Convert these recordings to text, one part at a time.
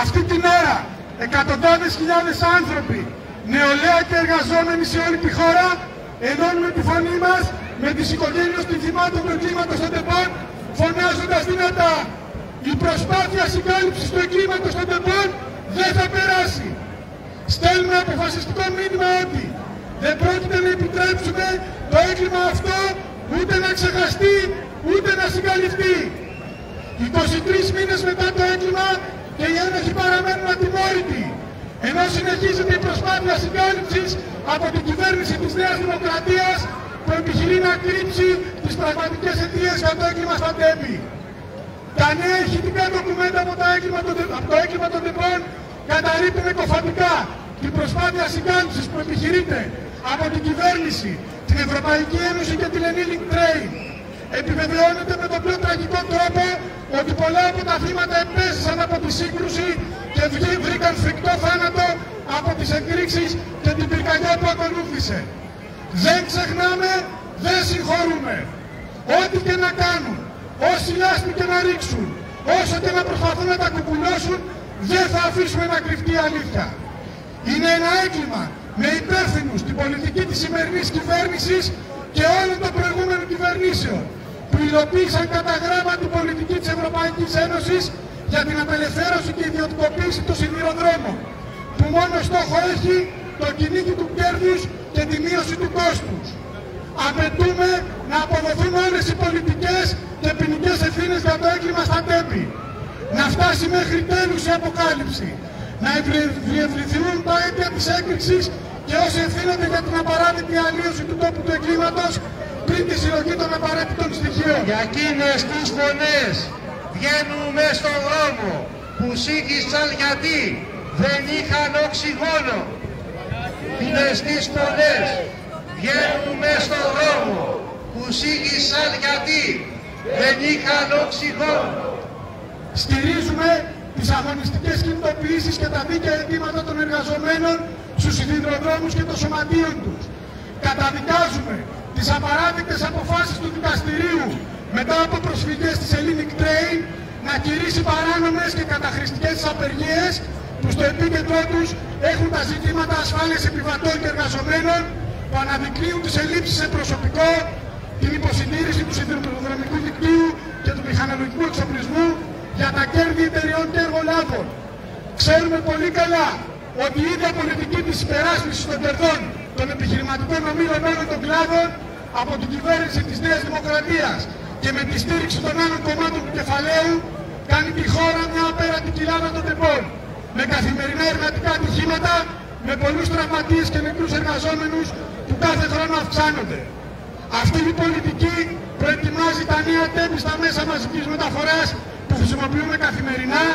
Αυτή την ώρα εκατοντάδες χιλιάδες άνθρωποι, νεολαία και εργαζόμενοι σε όλη τη χώρα, ενώνουμε τη φωνή μας με τις οικογένειες των θυμάτων του εγκλήματος των ΤΕΠΟΝ, φωνάζοντας δυνατά: η προσπάθεια συγκάλυψης του εγκλήματος των ΤΕΠΟΝ δεν θα περάσει. Στέλνουμε αποφασιστικό μήνυμα ότι δεν πρόκειται να επιτρέψουμε το έγκλημα αυτό ούτε να ξεχαστεί, ούτε να συγκαλυφθεί. 23 μήνες μετά το έγκλημα και οι ένοχοι παραμένουν ατιμόρυτοι, ενώ συνεχίζεται η προσπάθεια συγκάλυψης από την κυβέρνηση της Νέας Δημοκρατίας που επιχειρεί να κρύψει τις πραγματικές αιτίες για το έγκλημα στα ΤΕΠΗ. Τα νέα ηχητικά ντοκουμέντα από το έγκλημα των ΤΕΠΟΝ καταρρίπτουν εκοφαντικά την προσπάθεια συγκάλυψης που επιχειρείται από την κυβέρνηση, την Ευρωπαϊκή Ένωση και την Link Train. Επιβεβαιώνεται με τον πιο τραγικό τρόπο ότι πολλά από τα θύματα επέζησαν από τη σύγκρουση και βρήκαν φρικτό θάνατο από τις εκρήξεις και την πυρκαγιά που ακολούθησε. Δεν ξεχνάμε, δεν συγχωρούμε. Ό,τι και να κάνουν, όσοι λάσπη και να ρίξουν, όσο και να προσπαθούν να τα κουκουλώσουν, δεν θα αφήσουμε να κρυφτεί η αλήθεια. Είναι ένα έγκλημα με υπεύθυνους την πολιτική της σημερινής κυβέρνησης και όλων των προηγούμενων κυβερνήσεων που υλοποίησαν κατά γράμμα την πολιτική της Ευρωπαϊκής Ένωσης για την απελευθέρωση και ιδιωτικοποίηση των σιδηροδρόμων, που μόνο στόχο έχει το κυνήγι του κέρδους και τη μείωση του κόστους. Απαιτούμε να αποδοθούν όλες οι πολιτικές και ποινικές ευθύνες για το έγκλημα στα ΤΕΠΗ, να φτάσει μέχρι τέλους η αποκάλυψη, να διευρυνθούν τα αίτια της έκρηξης και όσοι ευθύνονται για την απαράδεκτη αλλίωση του τόπου του εγκλήματος πριν τη συλλογή των απαραίτητων στοιχείων. Για εκείνες τις φωνές βγαίνουμε στον δρόμο που σύγχυσαν γιατί δεν είχαν οξυγόνο. Εκείνες τις φωνές βγαίνουμε στον δρόμο που σύγχυσαν γιατί δεν είχαν οξυγόνο. Στηρίζουμε τις αγωνιστικές κινητοποιήσεις και τα δίκαια αιτήματα των εργαζομένων στους σιδηροδρόμους και των σωματείων τους. Καταδικάζουμε τις απαράδεκτες αποφάσεις του δικαστηρίου μετά από προσφυγές της Link Train να κηρύσει παράνομες και καταχρηστικές απεργίες που στο επίκεντρό τους έχουν τα ζητήματα ασφάλειας επιβατών και εργαζομένων που αναδεικνύουν τις ελλείψεις σε προσωπικό, την υποσυντήρηση του σιδηροδρομικού δικτύου και του μηχανολογικού εξοπλισμού για τα κέρδη εταιριών και εργολάβων. Ξέρουμε πολύ καλά ότι η ίδια πολιτική της υπεράσπισης των κερδών των επιχειρηματικών ομίλων όλων των κλάδων από την κυβέρνηση της Νέας Δημοκρατίας και με τη στήριξη των άλλων κομμάτων του κεφαλαίου κάνει τη χώρα μια απέραντη κοιλάδα των ΤΕΠΟΝ, με καθημερινά εργατικά ατυχήματα, με πολλούς τραυματίες και νεκρούς εργαζόμενους που κάθε χρόνο αυξάνονται. Αυτή η πολιτική προετοιμάζει τα νέα ΤΕΠΗ στα μέσα μαζικής μεταφοράς που χρησιμοποιούμε καθημερινά,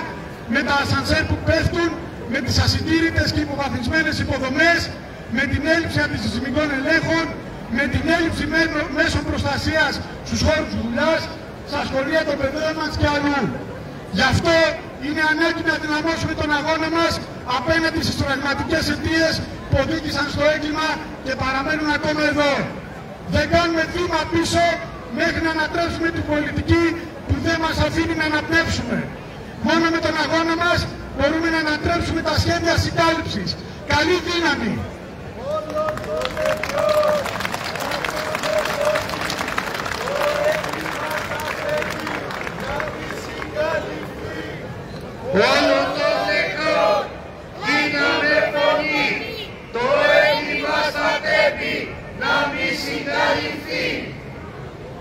με τα ασανσέρ που πέφτουν, με τις ασυντήρητες και υποβαθμισμένες υποδομές, με την έλλειψη αντισυσμικών ελέγχων, με την έλλειψη μέσων προστασίας στους χώρους δουλειάς, στα σχολεία των παιδών μας και αλλού. Γι' αυτό είναι ανάγκη να δυναμώσουμε τον αγώνα μας απέναντι στις πραγματικές αιτίες που οδήγησαν στο έγκλημα και παραμένουν ακόμα εδώ. Δεν κάνουμε βήμα πίσω μέχρι να ανατρέψουμε την πολιτική που δεν μας αφήνει να αναπνεύσουμε. Μόνο με τον αγώνα μας μπορούμε να ανατρέψουμε τα σχέδια συγκάλυψης. Καλή δύναμη! Όλο το νεκρό γίναμε φωνή, το έγκλημα στα ΤΕΠΗ να μη συγκαλυφθεί.